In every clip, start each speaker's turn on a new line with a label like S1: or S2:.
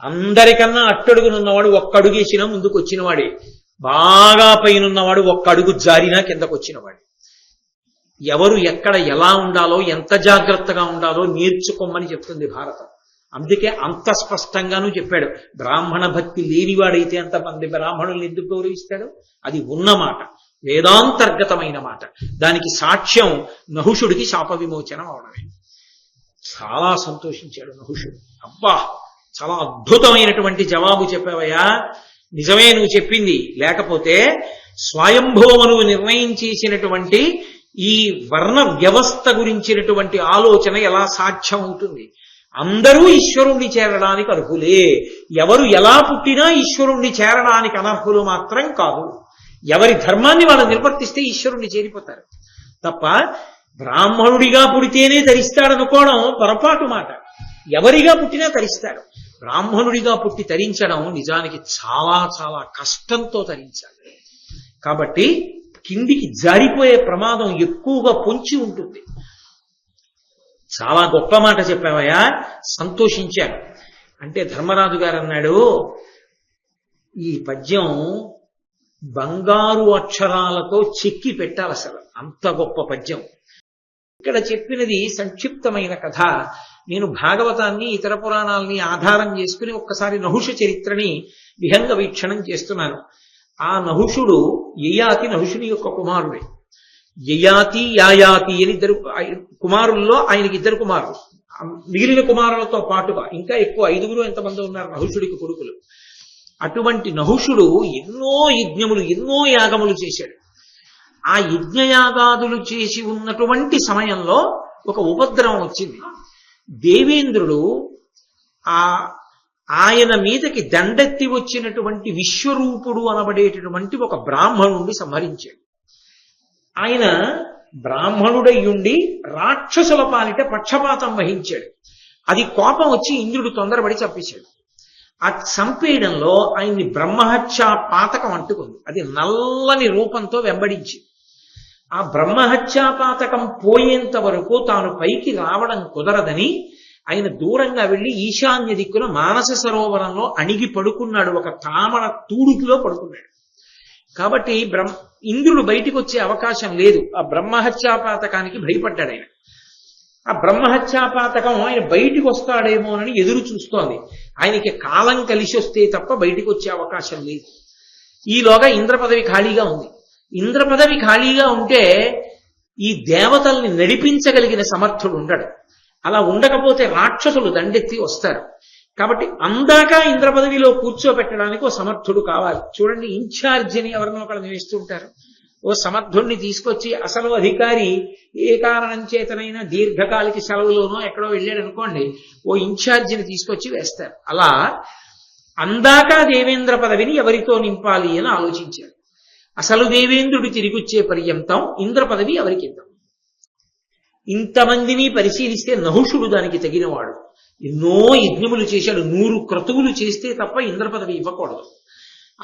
S1: అందరికన్నా అట్టడుగునున్నవాడు ఒక్కడుగేసినా ముందుకు వచ్చినవాడే, బాగా పైనున్నవాడు ఒక్క అడుగు జారినా కిందకు వచ్చినవాడు. ఎవరు ఎక్కడ ఎలా ఉండాలో, ఎంత జాగ్రత్తగా ఉండాలో నేర్చుకోమని చెప్తుంది భారతం. అందుకే అంత స్పష్టంగానూ చెప్పాడు. బ్రాహ్మణ భక్తి లేనివాడైతే అంతమంది బ్రాహ్మణుల్ని ఎందుకు గౌరవిస్తాడు? అది ఉన్నమాట, వేదాంతర్గతమైన మాట. దానికి సాక్ష్యం నహుషుడికి శాప విమోచనం అవడమే. చాలా సంతోషించాడు నహుషుడు. అబ్బా, చాలా అద్భుతమైనటువంటి జవాబు చెప్పావయ్యా, నిజమే నువ్వు చెప్పింది. లేకపోతే స్వయంభూమనువు నిర్ణయం చేసినటువంటి ఈ వర్ణ వ్యవస్థ గురించినటువంటి ఆలోచన ఎలా సాధ్యం అవుతుంది? అందరూ ఈశ్వరుణ్ణి చేరడానికి అర్హులే. ఎవరు ఎలా పుట్టినా ఈశ్వరుణ్ణి చేరడానికి అనర్హులు మాత్రం కాదు. ఎవరి ధర్మాన్ని వాళ్ళు నిర్వర్తిస్తే ఈశ్వరుణ్ణి చేరిపోతారు తప్ప బ్రాహ్మణుడిగా పుడితేనే తరిస్తాడనుకోవడం పొరపాటు మాట. ఎవరిగా పుట్టినా తరిస్తాడు. బ్రాహ్మణుడిగా పుట్టి తరించడం నిజానికి చాలా చాలా కష్టంతో తరించాలి. కాబట్టి కిందికి జారిపోయే ప్రమాదం ఎక్కువగా పొంచి ఉంటుంది. చాలా గొప్ప మాట చెప్పావయ్యా, సంతోషించాను. అంటే ధర్మరాజు గారు అన్నాడు, ఈ పద్యం బంగారు అక్షరాలతో చెక్కి పెట్టాలి, అసలు అంత గొప్ప పద్యం. ఇక్కడ చెప్పినది సంక్షిప్తమైన కథ. నేను భాగవతాన్ని ఇతర పురాణాలని ఆధారం చేసుకుని ఒక్కసారి నహుష చరిత్రని విహంగ వీక్షణం చేస్తున్నాను. ఆ నహుషుడు యయాతి నహుషుని యొక్క కుమారుడే. యయాతి యాయాతి అని ఇద్దరు కుమారుల్లో ఆయనకి ఇద్దరు కుమారులు. మిగిలిన కుమారులతో పాటుగా ఇంకా ఎక్కువ 5 ఎంతమంది ఉన్నారు నహుషుడికి కొడుకులు. అటువంటి నహుషుడు ఎన్నో యజ్ఞములు, ఎన్నో యాగములు చేశాడు. ఆ యజ్ఞయాగాదులు చేసి ఉన్నటువంటి సమయంలో ఒక ఉపద్రవం వచ్చింది. దేవేంద్రుడు ఆయన మీదకి దండెత్తి వచ్చినటువంటి విశ్వరూపుడు అనబడేటటువంటి ఒక బ్రాహ్మణుడిని సంహరించాడు. ఆయన బ్రాహ్మణుడయ్యుండి రాక్షసుల పాలిట పక్షపాతం వహించాడు. అది కోపం వచ్చి ఇంద్రుడు తొందరపడి చంపేశాడు. ఆ చంపేయడంలో ఆయన్ని బ్రహ్మహత్యా పాతకం అంటుకుంది. అది నల్లని రూపంతో వెంబడించింది. ఆ బ్రహ్మహత్యా పాతకం పోయేంత వరకు తాను పైకి రావడం కుదరదని ఆయన దూరంగా వెళ్లి ఈశాన్య దిక్కున మానస సరోవరంలో అణిగి పడుకున్నాడు. ఒక తామర తూడుకిలో పడుకున్నాడు. కాబట్టి ఇంద్రుడు బయటికి వచ్చే అవకాశం లేదు. ఆ బ్రహ్మహత్యాపాతకానికి భయపడ్డాడు ఆయన. ఆ బ్రహ్మహత్యాపాతకం ఆయన బయటికి వస్తాడేమోనని ఎదురు చూస్తోంది. ఆయనకి కాలం కలిసి వస్తే తప్ప బయటికి వచ్చే అవకాశం లేదు. ఈలోగా ఇంద్ర పదవి ఖాళీగా ఉంది. ఇంద్ర పదవి ఖాళీగా ఉంటే ఈ దేవతల్ని నడిపించగలిగిన సమర్థుడు ఉండడు. అలా ఉండకపోతే రాక్షసులు దండెత్తి వస్తారు. కాబట్టి అందాక ఇంద్ర పదవిలో కూర్చోబెట్టడానికి ఓ సమర్థుడు కావాలి. చూడండి, ఇన్ఛార్జిని ఎవరినో ఒకళ్ళని వేస్తుంటారు. ఓ సమర్థుడిని తీసుకొచ్చి, అసలు అధికారి ఏ కారణం చేతనైనా దీర్ఘకాలిక సెలవులోనో ఎక్కడో వెళ్ళాడు అనుకోండి, ఓ ఇన్ఛార్జిని తీసుకొచ్చి వేస్తారు. అలా అందాక దేవేంద్ర పదవిని ఎవరితో నింపాలి అని ఆలోచించారు. అసలు దేవేంద్రుడు తిరిగొచ్చే పర్యంతం ఇంద్ర పదవి ఎవరికి ఇద్దాం? ఇంతమందిని పరిశీలిస్తే నహుషుడు దానికి తగినవాడు. ఎన్నో యజ్ఞములు చేశాడు. 100 క్రతువులు చేస్తే తప్ప ఇంద్ర పదవి ఇవ్వకూడదు.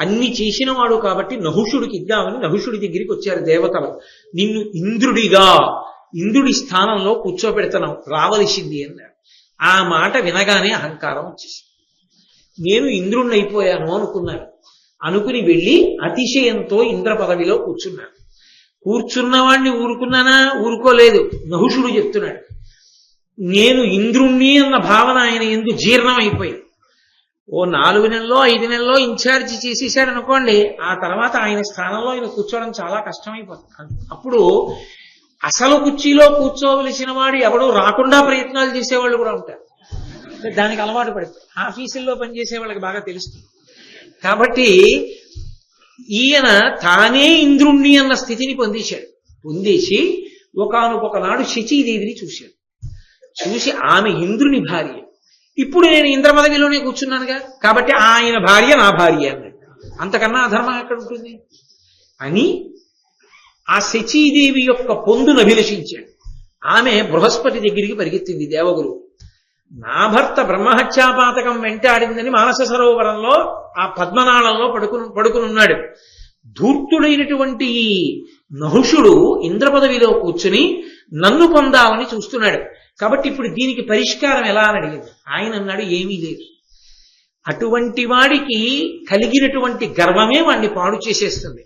S1: అన్ని చేసిన వాడు కాబట్టి నహుషుడికి ఇద్దామని నహుషుడి దగ్గరికి వచ్చారు దేవతలు. నిన్ను ఇంద్రుడి స్థానంలో కూర్చోబెడతాను, రావలసింది అన్నారు. ఆ మాట వినగానే అహంకారం వచ్చేసి, నేను ఇంద్రుణ్ణి అయిపోయాను అనుకున్నాను. అనుకుని వెళ్ళి అతిశయంతో ఇంద్ర పదవిలో కూర్చున్నాను. కూర్చున్నవాడిని ఊరుకున్నానా? ఊరుకోలేదు. నహుషుడు చెప్తున్నాడు, నేను ఇంద్రుణ్ణి అన్న భావన ఆయన ఎందు జీర్ణం అయిపోయింది. ఓ 4 నెలల్లో 5 నెలల్లో ఇన్ఛార్జి చేసేసాడు అనుకోండి, ఆ తర్వాత ఆయన స్థానంలో ఆయన కూర్చోవడం చాలా కష్టమైపోతుంది. అప్పుడు అసలు కుర్చీలో కూర్చోవలసిన వాడు ఎవడో రాకుండా ప్రయత్నాలు చేసేవాళ్ళు కూడా ఉంటారు. దానికి అలవాటు పడిపోయి ఆఫీసుల్లో పనిచేసే వాళ్ళకి బాగా తెలుస్తుంది. కాబట్టి ఈయన తానే ఇంద్రుణ్ణి అన్న స్థితిని పొందేసి ఒకానొక నాడు శచీదేవిని చూశాడు. చూసి ఆమె ఇంద్రుని భార్య. ఇప్పుడు నేను ఇంద్ర పదవిలోనే కూర్చున్నానుగా, కాబట్టి ఆయన భార్య నా భార్య అన్నాడు. అంతకన్నా అధర్మం ఎక్కడ ఉంటుంది అని ఆ శచీదేవి యొక్క పొందును అభిలషించాడు. ఆమె బృహస్పతి దగ్గరికి పరిగెత్తింది. దేవగురు, నా భర్త బ్రహ్మహత్యాపాతకం వెంటాడిందని మానస సరోవరంలో ఆ పద్మనాళంలో పడుకునున్నాడు. ధూర్తుడైనటువంటి ఈ నహుషుడు ఇంద్ర పదవిలో కూర్చుని నన్ను పొందాలని చూస్తున్నాడు. కాబట్టి ఇప్పుడు దీనికి పరిష్కారం ఎలా అని అడిగింది. ఆయన అన్నాడు, ఏమీ లేదు. అటువంటి వాడికి కలిగినటువంటి గర్వమే వాణ్ణి పాడు చేసేస్తుంది.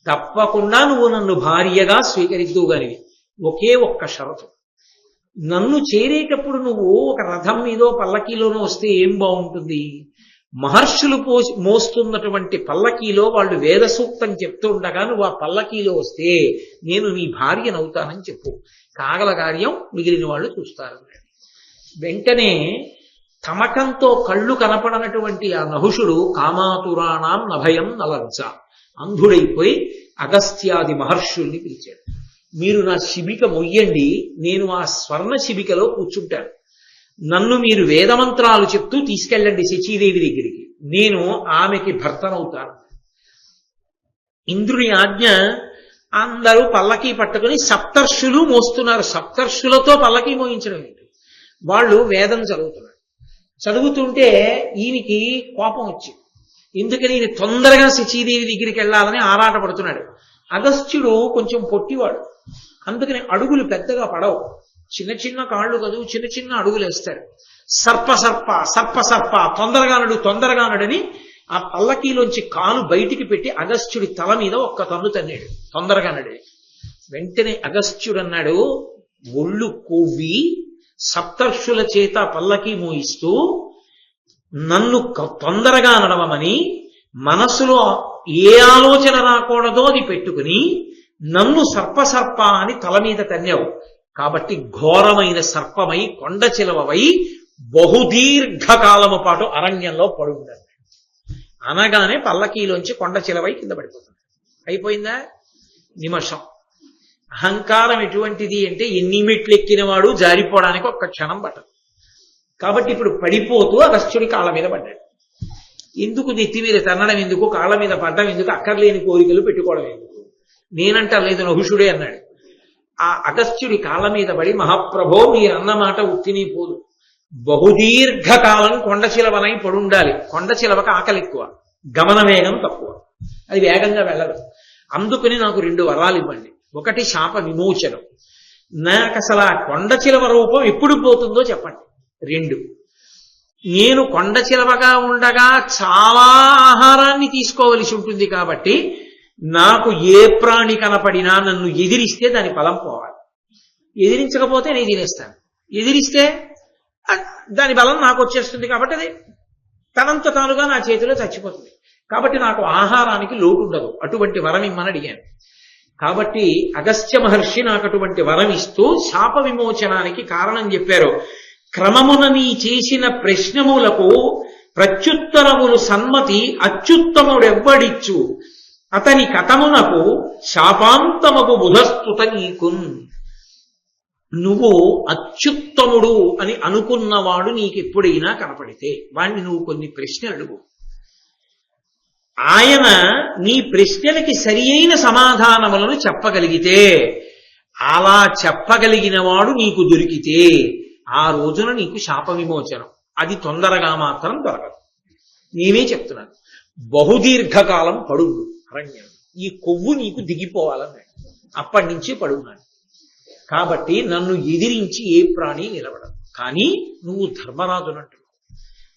S1: తప్పకుండా నువ్వు నన్ను భార్యగా స్వీకరిద్దువుగానివి, ఒకే ఒక్క షరతు. నన్ను చేరేటప్పుడు నువ్వు ఒక రథం మీదో పల్లకీలోనో వస్తే ఏం బాగుంటుంది? మహర్షులు మోస్తున్నటువంటి పల్లకీలో వాళ్ళు వేద సూక్తం చెప్తూ ఉండగా నువ్వు ఆ పల్లకీలో వస్తే నేను నీ భార్యనవుతానని చెప్పు, కాగల కార్యం మిగిలిన వాళ్ళు చూస్తారు. వెంటనే తమకంతో కళ్ళు కనపడనటువంటి ఆ నహుషుడు కామాతురాణం నభయం నలజ్జ అంధుడైపోయి అగస్త్యాది మహర్షుల్ని పిలిచాడు. మీరు నా శిబిక మొయ్యండి, నేను ఆ స్వర్ణ శిబికలో కూర్చుంటాను. నన్ను మీరు వేదమంత్రాలు చెప్తూ తీసుకెళ్ళండి శచీదేవి దగ్గరికి, నేను ఆమెకి భర్తనవుతాను. ఇంద్రుని ఆజ్ఞ. అందరూ పల్లకీ పట్టుకుని సప్తర్షులు మోస్తున్నారు. సప్తర్షులతో పల్లకీ మోయించడం ఏంటి? వాళ్ళు వేదం చదువుతున్నారు. చదువుతుంటే ఈయనకి కోపం వచ్చింది. ఎందుకని ఈయన తొందరగా శచీదేవి దగ్గరికి వెళ్ళాలని ఆరాట పడుతున్నాడు. అగస్త్యుడు కొంచెం పొట్టివాడు, అందుకని అడుగులు పెద్దగా పడవు, చిన్న చిన్న కాళ్ళు కదూ, చిన్న చిన్న అడుగులు వేస్తాడు. సర్ప సర్ప సర్ప సర్ప తొందరగానడని ఆ పల్లకీలోంచి కాలు బయటికి పెట్టి అగస్త్యుడి తల మీద ఒక్క తన్ను తన్నాడు. తొందరగా నడి. వెంటనే అగస్త్యుడు అన్నాడు, ఒళ్ళు కొవ్వి సప్తర్షుల చేత పల్లకీ మోయిస్తూ నన్ను తొందరగా నడవమని మనసులో ఏ ఆలోచన రాకూడదో అది పెట్టుకుని నన్ను సర్ప అని తల మీద తన్నావు. కాబట్టి ఘోరమైన సర్పమై కొండ చిలవై బహుదీర్ఘకాలము పాటు అరణ్యంలో పడుండాలి. అనగానే పల్లకీలోంచి కొండ చిలవై కింద పడిపోతుంది. అయిపోయిందా? నిమిషం. అహంకారం ఎటువంటిది అంటే ఎన్ని మెట్లు ఎక్కినవాడు జారిపోవడానికి ఒక్క క్షణం పట్టదు. కాబట్టి ఇప్పుడు పడిపోతూ అగస్త్యుడి కాళ్ళ మీద పడ్డాడు. ఎందుకు నెత్తి మీద తన్నడం ఎందుకు, కాళ్ళ మీద పడ్డం ఎందుకు, అక్కర్లేని కోరికలు పెట్టుకోవడం ఎందుకు? నేనంటా లేదు, నహుషుడే అన్నాడు. ఆ అగస్త్యుడి కాళ్ళ మీద పడి, మహాప్రభో మీరన్నమాట ఉత్తిని పోదు, బహుదీర్ఘకాలం కొండ చిలవనై పడుండాలి. కొండ చిలవక ఆకలి ఎక్కువ, గమన వేగం తక్కువ, అది వేగంగా వెళ్ళదు. అందుకని నాకు 2 వరాలు ఇవ్వండి. ఒకటి శాప విమోచనం, నాకు అసలు ఆ కొండ చిలవ రూపం ఎప్పుడు పోతుందో చెప్పండి. 2, నేను కొండ చిలవగా ఉండగా చాలా ఆహారాన్ని తీసుకోవలసి ఉంటుంది కాబట్టి నాకు ఏ ప్రాణి కనపడినా నన్ను ఎదిరిస్తే దాని ఫలం పోవాలి. ఎదిరించకపోతే నేను తినేస్తాను, ఎదిరిస్తే దాని బలం నాకు వచ్చేస్తుంది. కాబట్టి అది తనంత తానుగా నా చేతిలో చచ్చిపోతుంది. కాబట్టి నాకు ఆహారానికి లోటు ఉండదు. అటువంటి వరం ఇమ్మని అడిగాను. కాబట్టి అగస్త్య మహర్షి నాకు అటువంటి వరం ఇస్తూ శాప విమోచనానికి కారణం చెప్పారు. క్రమమున నీ చేసిన ప్రశ్నములకు ప్రత్యుత్తరములు సన్మతి అత్యుత్తముడెవ్వడిచ్చు, అతని కథమునకు శాపాంతమగు బుధస్తుత నీకున్. నువ్వు అత్యుత్తముడు అని అనుకున్నవాడు నీకెప్పుడైనా కనపడితే వాణ్ణి నువ్వు కొన్ని ప్రశ్నలు అడుగు. ఆయన నీ ప్రశ్నలకి సరి అయిన సమాధానములను చెప్పగలిగితే, అలా చెప్పగలిగిన వాడు నీకు దొరికితే ఆ రోజున నీకు శాప విమోచనం. అది తొందరగా మాత్రం దొరకదు. నేనే చెప్తున్నాను, బహుదీర్ఘకాలం పడుగు అరణ్యం, ఈ కొవ్వు నీకు దిగిపోవాలన్నాడు. అప్పటి నుంచి పడున్నాడు. కాబట్టి నన్ను ఎదిరించి ఏ ప్రాణి నిలబడదు. కానీ నువ్వు ధర్మరాజునంటున్నావు,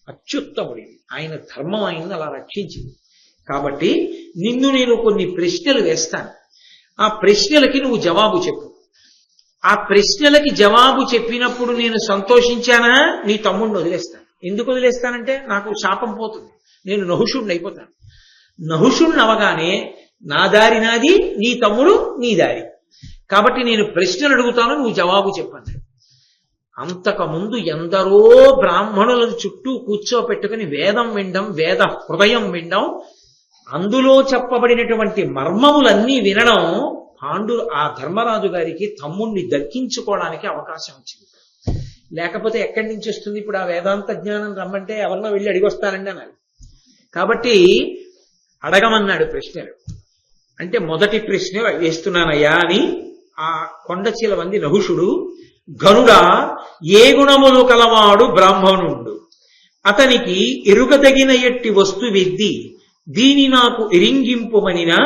S1: అత్యుత్తముడివి, ఆయన ధర్మం ఆయన్ని అలా రక్షించింది. కాబట్టి నిన్ను నేను కొన్ని ప్రశ్నలు వేస్తాను, ఆ ప్రశ్నలకి నువ్వు జవాబు చెప్పు. ఆ ప్రశ్నలకి జవాబు చెప్పినప్పుడు నేను సంతోషించానా నీ తమ్ముడిని వదిలేస్తాను. ఎందుకు వదిలేస్తానంటే నాకు శాపం పోతుంది, నేను నహుషుడిని అయిపోతాను. నహుషుడిని అవగానే నా దారి నాది, నీ తమ్ముడు నీ దారి. కాబట్టి నేను ప్రశ్నలు అడుగుతాను, నువ్వు జవాబు చెప్పాను. అంతకుముందు ఎందరో బ్రాహ్మణులను చుట్టూ కూర్చోపెట్టుకుని వేదం వినడం, వేద హృదయం వినడం, అందులో చెప్పబడినటువంటి మర్మములన్నీ వినడం, ఆ ధర్మరాజు గారికి తమ్ముణ్ణి దక్కించుకోవడానికి అవకాశం వచ్చింది. లేకపోతే ఎక్కడి నుంచి వస్తుంది? ఇప్పుడు ఆ వేదాంత జ్ఞానం రమ్మంటే ఎవరినో వెళ్ళి అడిగొస్తానండి అన్నారు. కాబట్టి అడగమన్నాడు ప్రశ్నలు. అంటే మొదటి ప్రశ్న వేస్తున్నానయ్యా అని ఆ కొండ చిలవంది నహుషుడు, గనుడా ఏ గుణములు కలవాడు బ్రాహ్మణుండు, అతనికి ఎరుగదగిన ఎట్టి వస్తువెద్ది, దీని నాకు ఎరింగింపుమనినా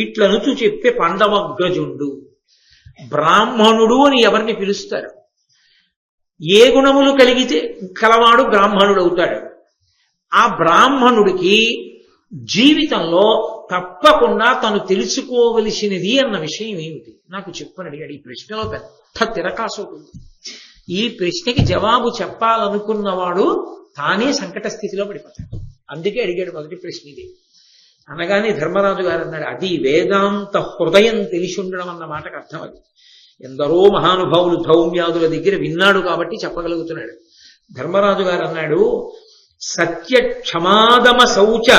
S1: ఇట్లనుచు చెప్పే పండవగ్రజుండు. బ్రాహ్మణుడు అని ఎవరిని పిలుస్తారు? ఏ గుణములు కలిగితే కలవాడు బ్రాహ్మణుడు అవుతాడు. ఆ బ్రాహ్మణుడికి జీవితంలో తప్పకుండా తను తెలుసుకోవలసినది అన్న విషయం ఏమిటి నాకు చెప్పని అడిగాడు. ఈ ప్రశ్నలో పెద్ద తిరకాసు ఉంటుంది. ఈ ప్రశ్నకి జవాబు చెప్పాలనుకున్నవాడు తానే సంకట స్థితిలో పడిపోతాడు. అందుకే అడిగాడు మొదటి ప్రశ్న ఇది. అనగానే ధర్మరాజు గారు అన్నాడు, అది వేదాంత హృదయం తెలిసి ఉండడం అన్న మాటకు అర్థం. అది ఎందరో మహానుభావులు ధౌమ్యాదుల దగ్గర విన్నాడు కాబట్టి చెప్పగలుగుతున్నాడు. ధర్మరాజు గారు అన్నాడు, సత్య క్షమాదమ శౌచ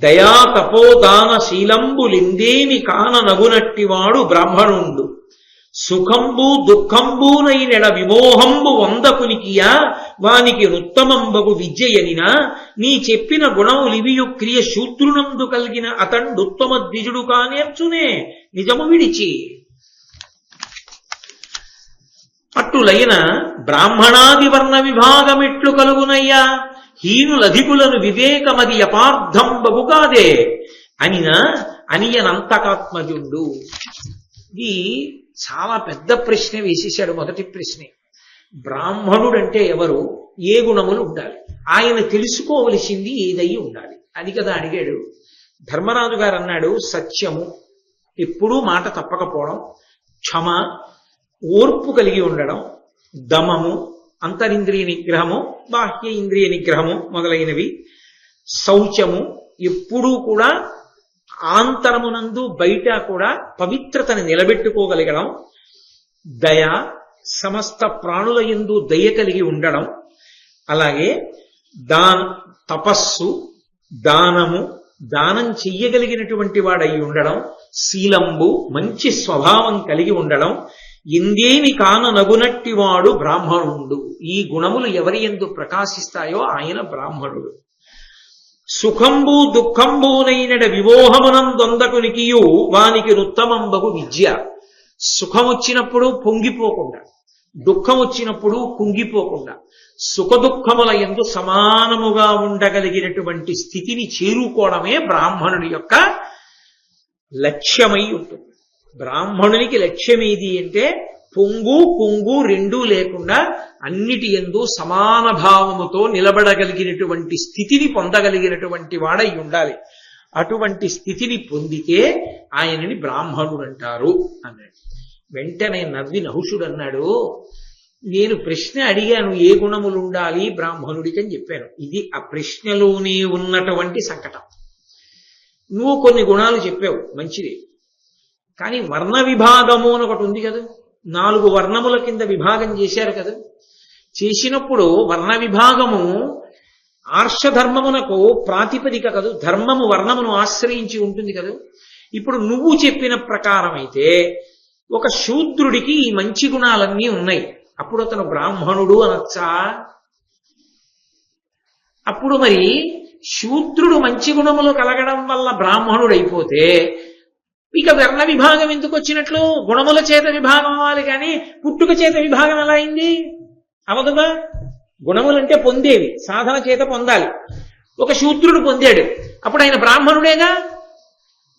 S1: దయా తపోదాన శీలంబులిందేమి కాన నగునట్టివాడు బ్రాహ్మణుండు. సుఖంబు దుఃఖంబునైనెడ విమోహంబు వందకునికియా వానికి నుత్తమంబగు విద్యయనినా నీ చెప్పిన గుణములివియు క్రియ శూద్రునందు కలిగిన అతండుత్తమ ద్విజుడు కానేర్చునే నిజము విడిచి. అట్టులైన బ్రాహ్మణాది వర్ణ విభాగమిట్లు కలుగునయ్యా హీనులధికులను వివేకమది అపార్థంబగు కాదే అనియనంతకాత్మజుండు. ఇది చాలా పెద్ద ప్రశ్న వేసేశాడు. మొదటి ప్రశ్నే, బ్రాహ్మణుడంటే ఎవరు, ఏ గుణములు ఉండాలి, ఆయన తెలుసుకోవలసింది ఏదై ఉండాలి, అది కదా అడిగాడు. ధర్మరాజు గారు అన్నాడు, సత్యము, ఎప్పుడూ మాట తప్పకపోవడం, క్షమ, ఓర్పు కలిగి ఉండడం, దమము, అంతరింద్రియ నిగ్రహము, బాహ్య ఇంద్రియ నిగ్రహము మొదలైనవి, శౌచము, ఎప్పుడూ కూడా ఆంతరమునందు బయట కూడా పవిత్రతను నిలబెట్టుకోగలగడం, దయ, సమస్త ప్రాణుల యందు దయ కలిగి ఉండడం, అలాగే తపస్సు, దానము, దానం చెయ్యగలిగినటువంటి వాడై ఉండడం, శీలంబు, మంచి స్వభావం కలిగి ఉండడం, ఇందేమి కాన నగునట్టివాడు బ్రాహ్మణుడు. ఈ గుణములు ఎవరి యందు ప్రకాశిస్తాయో ఆయన బ్రాహ్మణుడు. సుఖంబు దుఃఖంబునైనడ విమోహమునందొందకునికియు వానికి నుత్తమంబగు విద్య. సుఖం వచ్చినప్పుడు పొంగిపోకుండా, దుఃఖం వచ్చినప్పుడు కుంగిపోకుండా, సుఖదుఖముల యందు సమానముగా ఉండగలిగినటువంటి స్థితిని చేరుకోవడమే బ్రాహ్మణుడి యొక్క లక్ష్యమై ఉంటుంది. బ్రాహ్మణునికి లక్ష్యం ఏది అంటే పొంగు కుంగు రెండూ లేకుండా అన్నిటి యందు సమాన భావముతో నిలబడగలిగినటువంటి స్థితిని పొందగలిగినటువంటి వాడై ఉండాలి. అటువంటి స్థితిని పొందితే ఆయనని బ్రాహ్మణుడు అంటారు అన్నాడు. వెంటనే నవ్వి నహుషుడు అన్నాడు, నేను ప్రశ్న అడిగాను, ఏ గుణములు ఉండాలి బ్రాహ్మణుడికి అని చెప్పాను. ఇది ఆ ప్రశ్నలోనే ఉన్నటువంటి సంకటం. నువ్వు కొన్ని గుణాలు చెప్పావు, మంచిది, కానీ వర్ణ విభాగము అని ఒకటి ఉంది కదా, 4 వర్ణముల కింద విభాగం చేశారు కదా. చేసినప్పుడు వర్ణ విభాగము ఆర్షధర్మమునకు ప్రాతిపదిక కదూ, ధర్మము వర్ణమును ఆశ్రయించి ఉంటుంది కదా. ఇప్పుడు నువ్వు చెప్పిన ప్రకారం అయితే ఒక శూద్రుడికి ఈ మంచి గుణాలన్నీ ఉన్నాయి, అప్పుడు అతను బ్రాహ్మణుడు అనొచ్చా? అప్పుడు మరి శూద్రుడు మంచి గుణములు కలగడం వల్ల బ్రాహ్మణుడు అయిపోతే ఇక వర్ణ విభాగం ఎందుకు వచ్చినట్లు? గుణముల చేత విభాగం అవ్వాలి, కానీ పుట్టుక చేత విభాగం ఎలా అయింది? అవదుగా. గుణములంటే పొందేవి, సాధన చేత పొందాలి. ఒక శూద్రుడు పొందాడు, అప్పుడు ఆయన బ్రాహ్మణుడేగా.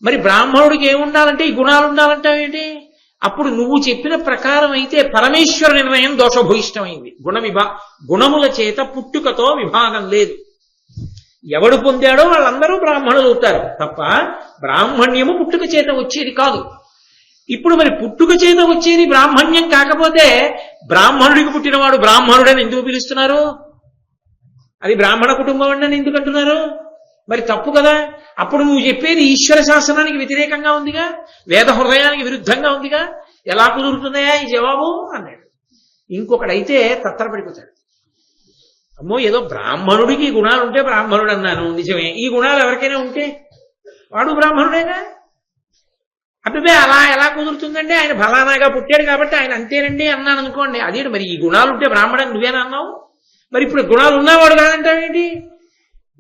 S1: మరి బ్రాహ్మణుడికి ఏముండాలంటే ఈ గుణాలు ఉండాలంటావేంటి? అప్పుడు నువ్వు చెప్పిన ప్రకారం అయితే పరమేశ్వర నిర్ణయం దోషభూయిష్టమైంది. గుణముల చేత పుట్టుకతో విభాగం లేదు. ఎవడు పొందాడో వాళ్ళందరూ బ్రాహ్మణులు అవుతారు తప్ప బ్రాహ్మణ్యము పుట్టుక చేత వచ్చేది కాదు. ఇప్పుడు మరి పుట్టుక చేత వచ్చేది బ్రాహ్మణ్యం కాకపోతే బ్రాహ్మణుడికి పుట్టినవాడు బ్రాహ్మణుడని ఎందుకు పిలుస్తున్నారు? అది బ్రాహ్మణ కుటుంబం అని ఎందుకు అంటున్నారు? మరి తప్పు కదా. అప్పుడు నువ్వు చెప్పేది ఈశ్వర శాసనానికి వ్యతిరేకంగా ఉందిగా, వేద హృదయానికి విరుద్ధంగా ఉందిగా, ఎలా కుదురుతున్నాయా ఈ జవాబు అన్నాడు. ఇంకొకడైతే తత్తరపడిపోతాడు, అమ్మో ఏదో బ్రాహ్మణుడికి గుణాలు ఉంటే బ్రాహ్మణుడు అన్నాను, నిజమే, ఈ గుణాలు ఎవరికైనా ఉంటే వాడు బ్రాహ్మణుడేగా. అబ్బే అలా ఎలా కుదురుతుందంటే ఆయన ఫలానాగా పుట్టాడు కాబట్టి ఆయన అంతేనండి అన్నాను అనుకోండి, అదే మరి ఈ గుణాలు ఉంటే బ్రాహ్మణుడు నువ్వేనా అన్నావు? మరి ఇప్పుడు గుణాలు ఉన్నవాడు కాదంటావేంటి?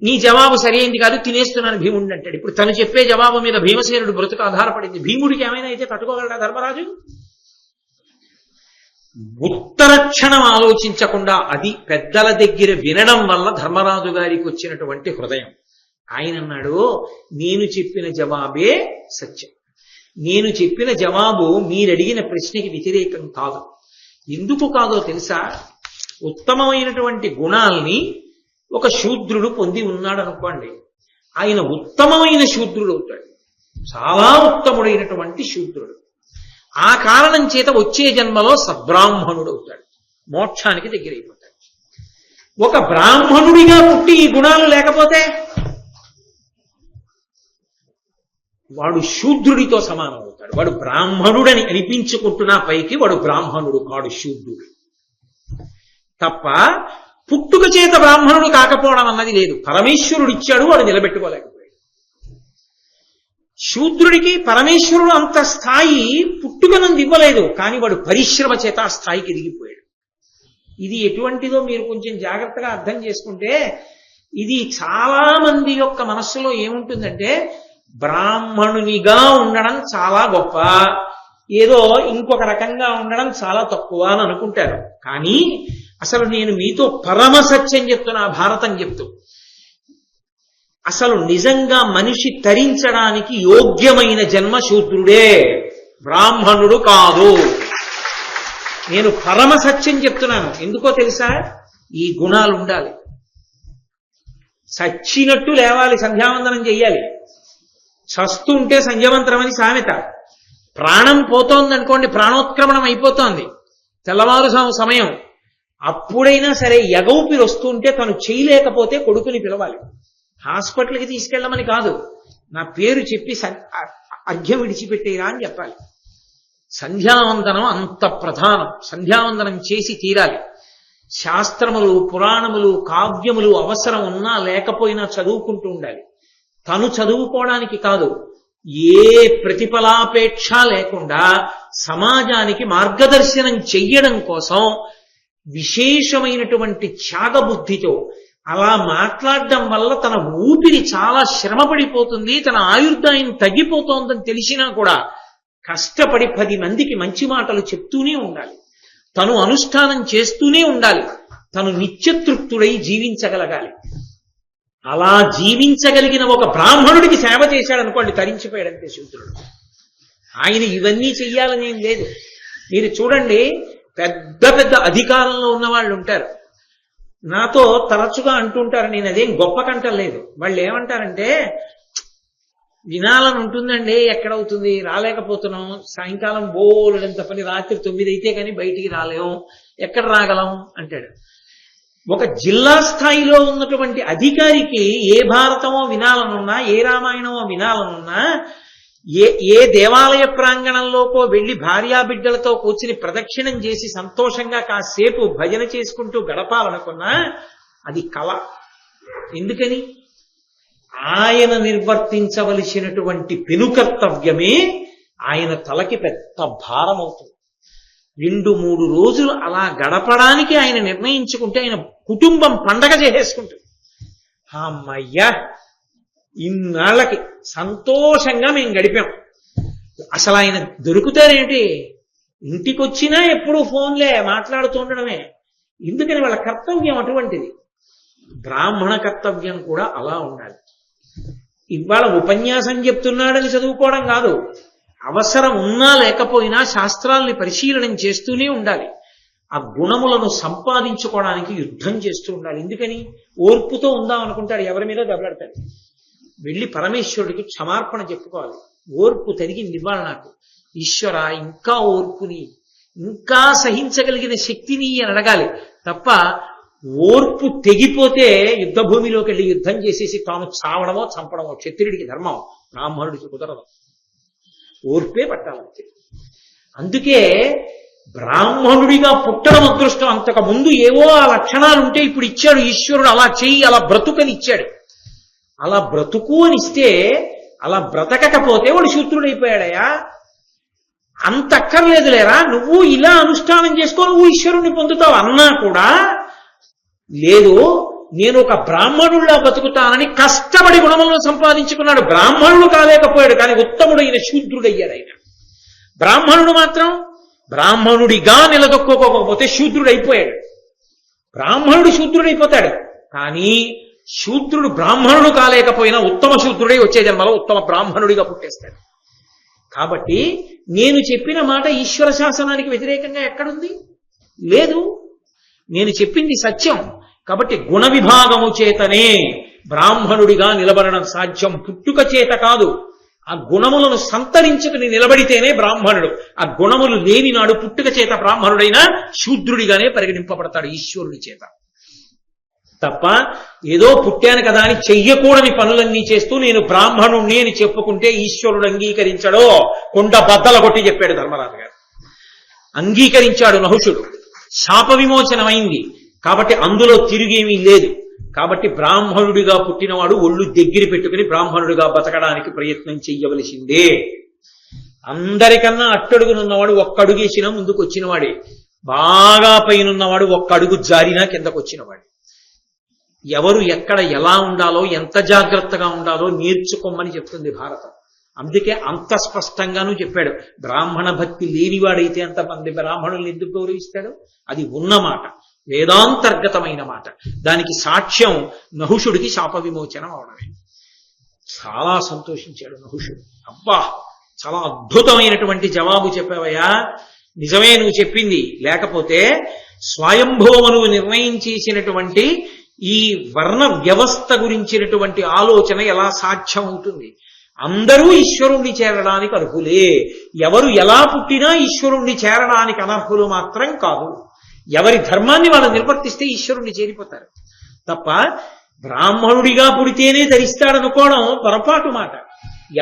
S1: నీ జవాబు సరైంది కాదు, తినేస్తున్నాను భీముడిని అంటాడు. ఇప్పుడు తను చెప్పే జవాబు మీద భీమసేనుడు బ్రతుకు ఆధారపడింది. భీముడికి ఏమైనా అయితే తట్టుకోగలడా ధర్మరాజు? ఉత్తరక్షణం ఆలోచించకుండా అది పెద్దల దగ్గర వినడం వల్ల ధర్మరాజు గారికి వచ్చినటువంటి హృదయం. ఆయన అన్నాడు, నేను చెప్పిన జవాబే సత్యం, నేను చెప్పిన జవాబు మీరడిగిన ప్రశ్నకి వ్యతిరేకం కాదు. ఎందుకు కాదో తెలుసా? ఉత్తమమైనటువంటి గుణాల్ని ఒక శూద్రుడు పొంది ఉన్నాడు అనుకోండి, ఆయన ఉత్తమమైన శూద్రుడు అవుతాడు, చాలా ఉత్తముడైనటువంటి శూద్రుడు. ఆ కారణం చేత వచ్చే జన్మలో సద్బ్రాహ్మణుడు అవుతాడు, మోక్షానికి దగ్గరైపోతాడు. ఒక బ్రాహ్మణుడిగా పుట్టి ఈ గుణాలు లేకపోతే వాడు శూద్రుడితో సమానం అవుతాడు. వాడు బ్రాహ్మణుడని అనిపించుకుంటున్నా పైకి వాడు బ్రాహ్మణుడు కాడు, శూద్రుడు తప్ప. పుట్టుక చేత బ్రాహ్మణుడు కాకపోవడం అన్నది లేదు. పరమేశ్వరుడు ఇచ్చాడు, వాడు నిలబెట్టుకోలేకపోయాడు. శూద్రుడికి పరమేశ్వరుడు అంత స్థాయి పుట్టుకనందు ఇవ్వలేదు, కానీ వాడు పరిశ్రమ చేత ఆ స్థాయికి ఎదిగిపోయాడు. ఇది ఎటువంటిదో మీరు కొంచెం జాగ్రత్తగా అర్థం చేసుకుంటే, ఇది చాలా మంది యొక్క మనస్సులో ఏముంటుందంటే, బ్రాహ్మణునిగా ఉండడం చాలా గొప్ప, ఏదో ఇంకొక రకంగా ఉండడం చాలా తక్కువ అని అనుకుంటారు. కానీ అసలు నేను మీతో పరమ సత్యం చెప్తున్నా, భారతం చెప్తూ, అసలు నిజంగా మనిషి తరించడానికి యోగ్యమైన జన్మ శూద్రుడే, బ్రాహ్మణుడు కాదు. నేను పరమ సత్యం చెప్తున్నాను. ఎందుకో తెలుసా? ఈ గుణాలు ఉండాలి. చచ్చినట్టు లేవాలి, సంధ్యావందనం చెయ్యాలి. చస్తుంటే సంధ్యావంతరం అని సామెత. ప్రాణం పోతోందనుకోండి, ప్రాణోత్క్రమణం అయిపోతోంది, తెల్లవారు సమయం, అప్పుడైనా సరే ఎగౌపిరి వస్తుంటే తను చేయలేకపోతే కొడుకుని పిలవాలి. హాస్పిటల్కి తీసుకెళ్ళమని కాదు, నా పేరు చెప్పి అర్ఘ్యం విడిచిపెట్టేరా అని చెప్పాలి. సంధ్యావందనం అంత ప్రధానం. సంధ్యావందనం చేసి తీరాలి. శాస్త్రములు, పురాణములు, కావ్యములు అవసరం ఉన్నా లేకపోయినా చదువుకుంటూ ఉండాలి. తను చదువుకోవడానికి కాదు, ఏ ప్రతిఫలాపేక్ష లేకుండా సమాజానికి మార్గదర్శనం చెయ్యడం కోసం విశేషమైనటువంటి త్యాగబుద్ధితో అలా మాట్లాడడం వల్ల తన ఊపిరి చాలా శ్రమ పడిపోతుంది, తన ఆయుర్దాయం తగ్గిపోతోందని తెలిసినా కూడా కష్టపడి 10 మందికి మంచి మాటలు చెప్తూనే ఉండాలి. తను అనుష్ఠానం చేస్తూనే ఉండాలి. తను నిత్యతృప్తుడై జీవించగలగాలి. అలా జీవించగలిగిన ఒక బ్రాహ్మణుడికి సేవ చేశాడనుకోండి, తరించిపోయాడంతే శూద్రుడు. ఆయన ఇవన్నీ చెయ్యాలని ఏం లేదు. మీరు చూడండి, పెద్ద పెద్ద అధికారంలో ఉన్న వాళ్ళు ఉంటారు, నాతో తరచుగా అంటుంటారు, నేను అదేం గొప్ప కంటం లేదు. వాళ్ళు ఏమంటారంటే, వినాలని ఉంటుందండి, ఎక్కడవుతుంది, రాలేకపోతున్నాం, సాయంకాలం బోలెడంత పని, రాత్రి 9 అయితే కానీ బయటికి రాలేం, ఎక్కడ రాగలం అంటాడు. ఒక జిల్లా స్థాయిలో ఉన్నటువంటి అధికారికి ఏ భారతమో వినాలనున్నా, ఏ రామాయణమో వినాలనున్నా, ఏ దేవాలయ ప్రాంగణంలోకో వెళ్లి భార్యాబిడ్డలతో కూర్చుని ప్రదక్షిణం చేసి సంతోషంగా కాసేపు భజన చేసుకుంటూ గడపాలనుకున్నా అది కళ. ఎందుకని? ఆయన నిర్వర్తించవలసినటువంటి పెనుకర్తవ్యమే ఆయన తలకి పెద్ద భారం అవుతుంది. 2-3 రోజులు అలా గడపడానికి ఆయన నిర్ణయించుకుంటే ఆయన కుటుంబం పండగ చేసేసుకుంటుంది. అమ్మయ్యా, ఇన్నాళ్ళకి సంతోషంగా మేము గడిపాం. అసలు ఆయన దొరుకుతారేంటి? ఇంటికొచ్చినా ఎప్పుడూ ఫోన్లే మాట్లాడుతూ ఉండడమే. ఎందుకని? వాళ్ళ కర్తవ్యం అటువంటిది. బ్రాహ్మణ కర్తవ్యం కూడా అలా ఉండాలి. ఇవాళ ఉపన్యాసం చెప్తున్నాడని చదువుకోవడం కాదు, అవసరం ఉన్నా లేకపోయినా శాస్త్రాల్ని పరిశీలనం చేస్తూనే ఉండాలి. ఆ గుణములను సంపాదించుకోవడానికి యుద్ధం చేస్తూ ఉండాలి. ఎందుకని? ఓర్పుతో ఉందాం అనుకుంటాడు, ఎవరి మీద దెబ్బలాడతాడు. వెళ్ళి పరమేశ్వరుడికి క్షమార్పణ చెప్పుకోవాలి. ఓర్పు తరిగింది ఇవాళ నాకు, ఈశ్వర ఇంకా ఓర్పుని, ఇంకా సహించగలిగిన శక్తిని అని అడగాలి తప్ప, ఓర్పు తెగిపోతే యుద్ధ భూమిలోకి వెళ్ళి యుద్ధం చేసేసి తాను చావడమో చంపడమో క్షత్రియుడికి ధర్మం, బ్రాహ్మణుడికి కుదరదు. ఓర్పే పట్టాలంతే. అందుకే బ్రాహ్మణుడిగా పుట్టడం అదృష్టం. అంతకు ముందు ఏవో ఆ లక్షణాలు ఉంటే ఇప్పుడు ఇచ్చాడు ఈశ్వరుడు, అలా చెయ్యి, అలా బ్రతుకని ఇచ్చాడు. అలా బ్రతుకు అని ఇస్తే, అలా బ్రతకకపోతే వాడు శూద్రుడైపోయాడయా. అంత అక్కర్లేదులేరా, నువ్వు ఇలా అనుష్ఠానం చేసుకో, నువ్వు ఈశ్వరుణ్ణి పొందుతావు అన్నా కూడా లేదు, నేను ఒక బ్రాహ్మణుడిలా బతుకుతానని కష్టపడి గుణములను సంపాదించుకున్నాడు. బ్రాహ్మణుడు కాలేకపోయాడు, కానీ ఉత్తముడైన శూద్రుడయ్యాడు ఆయన. బ్రాహ్మణుడు మాత్రం బ్రాహ్మణుడిగా నిలదొక్కోకపోతే శూద్రుడైపోయాడు. బ్రాహ్మణుడు శూద్రుడైపోతాడు, కానీ శూద్రుడు బ్రాహ్మణుడు కాలేకపోయినా ఉత్తమ శూద్రుడై వచ్చే జన్మలో ఉత్తమ బ్రాహ్మణుడిగా పుట్టేస్తాడు. కాబట్టి నేను చెప్పిన మాట ఈశ్వర శాసనానికి వ్యతిరేకంగా ఎక్కడుంది? లేదు. నేను చెప్పింది సత్యం. కాబట్టి గుణ విభాగము చేతనే బ్రాహ్మణుడిగా నిలబడడం సాధ్యం, పుట్టుక చేత కాదు. ఆ గుణములను సంతరించుకుని నిలబడితేనే బ్రాహ్మణుడు. ఆ గుణములు లేని నాడు పుట్టుక చేత బ్రాహ్మణుడైనా శూద్రుడిగానే పరిగణింపబడతాడు ఈశ్వరుడి చేత. తప్ప ఏదో పుట్టాను కదా అని చెయ్యకూడని పనులన్నీ చేస్తూ నేను బ్రాహ్మణుణ్ణి అని చెప్పుకుంటే ఈశ్వరుడు అంగీకరించడో కొండ బద్దల కొట్టి చెప్పాడు ధర్మరాజు గారు. అంగీకరించాడు నహుషుడు, శాప విమోచనమైంది కాబట్టి అందులో తిరిగేమీ లేదు. కాబట్టి బ్రాహ్మణుడిగా పుట్టినవాడు ఒళ్ళు దగ్గర పెట్టుకుని బ్రాహ్మణుడిగా బతకడానికి ప్రయత్నం చెయ్యవలసిందే. అందరికన్నా అట్టడుగునున్నవాడు ఒక్కడుగేసినా ముందుకు వచ్చినవాడే, బాగా పైనున్నవాడు ఒక్కడుగు జారినా కిందకు వచ్చినవాడు. ఎవరు ఎక్కడ ఎలా ఉండాలో ఎంత జాగ్రత్తగా ఉండాలో నేర్చుకోమని చెప్తుంది భారతం. అందుకే అంత స్పష్టంగానూ చెప్పాడు. బ్రాహ్మణ భక్తి లేనివాడైతే అంతమంది బ్రాహ్మణుల్ని ఎందుకు గౌరవిస్తాడు? అది ఉన్నమాట, వేదాంతర్గతమైన మాట. దానికి సాక్ష్యం నహుషుడికి శాప విమోచనం అవడమే. చాలా సంతోషించాడు నహుషుడు. అబ్బా, చాలా అద్భుతమైనటువంటి జవాబు చెప్పావయ్యా, నిజమే నువ్వు చెప్పింది. లేకపోతే స్వయంభూమనువు నిర్ణయం చేసినటువంటి ఈ వర్ణ వ్యవస్థ గురించినటువంటి ఆలోచన ఎలా సాధ్యం అవుతుంది? అందరూ ఈశ్వరుణ్ణి చేరడానికి అర్హులే. ఎవరు ఎలా పుట్టినా ఈశ్వరుణ్ణి చేరడానికి అనర్హులు మాత్రం కాదు. ఎవరి ధర్మాన్ని వాళ్ళు నిర్వర్తిస్తే ఈశ్వరుణ్ణి చేరిపోతారు తప్ప బ్రాహ్మణుడిగా పుడితేనే తరిస్తాడనుకోవడం పొరపాటు మాట.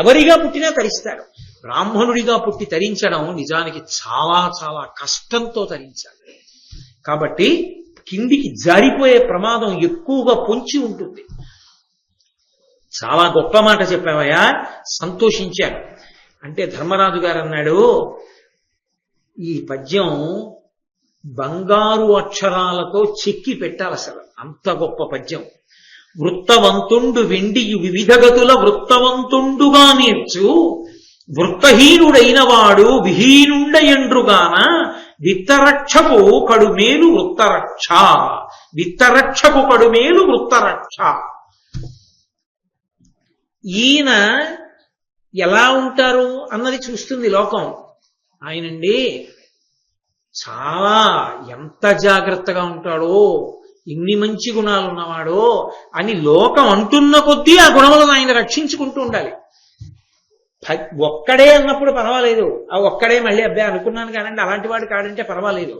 S1: ఎవరిగా పుట్టినా తరిస్తాడు. బ్రాహ్మణుడిగా పుట్టి తరించడం నిజానికి చాలా చాలా కష్టంతో తరించాలి. కాబట్టి కిందికి జారిపోయే ప్రమాదం ఎక్కువగా పొంచి ఉంటుంది. చాలా గొప్ప మాట చెప్పావయ్యా, సంతోషించాను. అంటే ధర్మరాజు గారు అన్నాడు, ఈ పద్యం బంగారు అక్షరాలతో చెక్కి పెట్టాలి, అసలు అంత గొప్ప పద్యం. వృత్తవంతుండు వెండియు వివిధగతుల వృత్తవంతుండుగా నేర్చు, వృత్తహీనుడైన వాడు విహీనుండయండ్రుగాన విత్తరక్షకు కడుమేలు వృత్తరక్ష, విత్తరక్షకు కడుమేలు వృత్తరక్ష. ఈయన ఎలా ఉంటారు అన్నది చూస్తుంది లోకం. ఆయనండి చాలా ఎంత జాగ్రత్తగా ఉంటాడో, ఎన్ని మంచి గుణాలు ఉన్నవాడో అని లోకం అంటున్న కొద్దీ ఆ గుణములను ఆయన రక్షించుకుంటూ ఉండాలి. ఒక్కడే అన్నప్పుడు పర్వాలేదు, ఆ ఒక్కడే మళ్ళీ అబ్బాయి అనుకున్నాను కానండి అలాంటి వాడు కాడంటే పర్వాలేదు.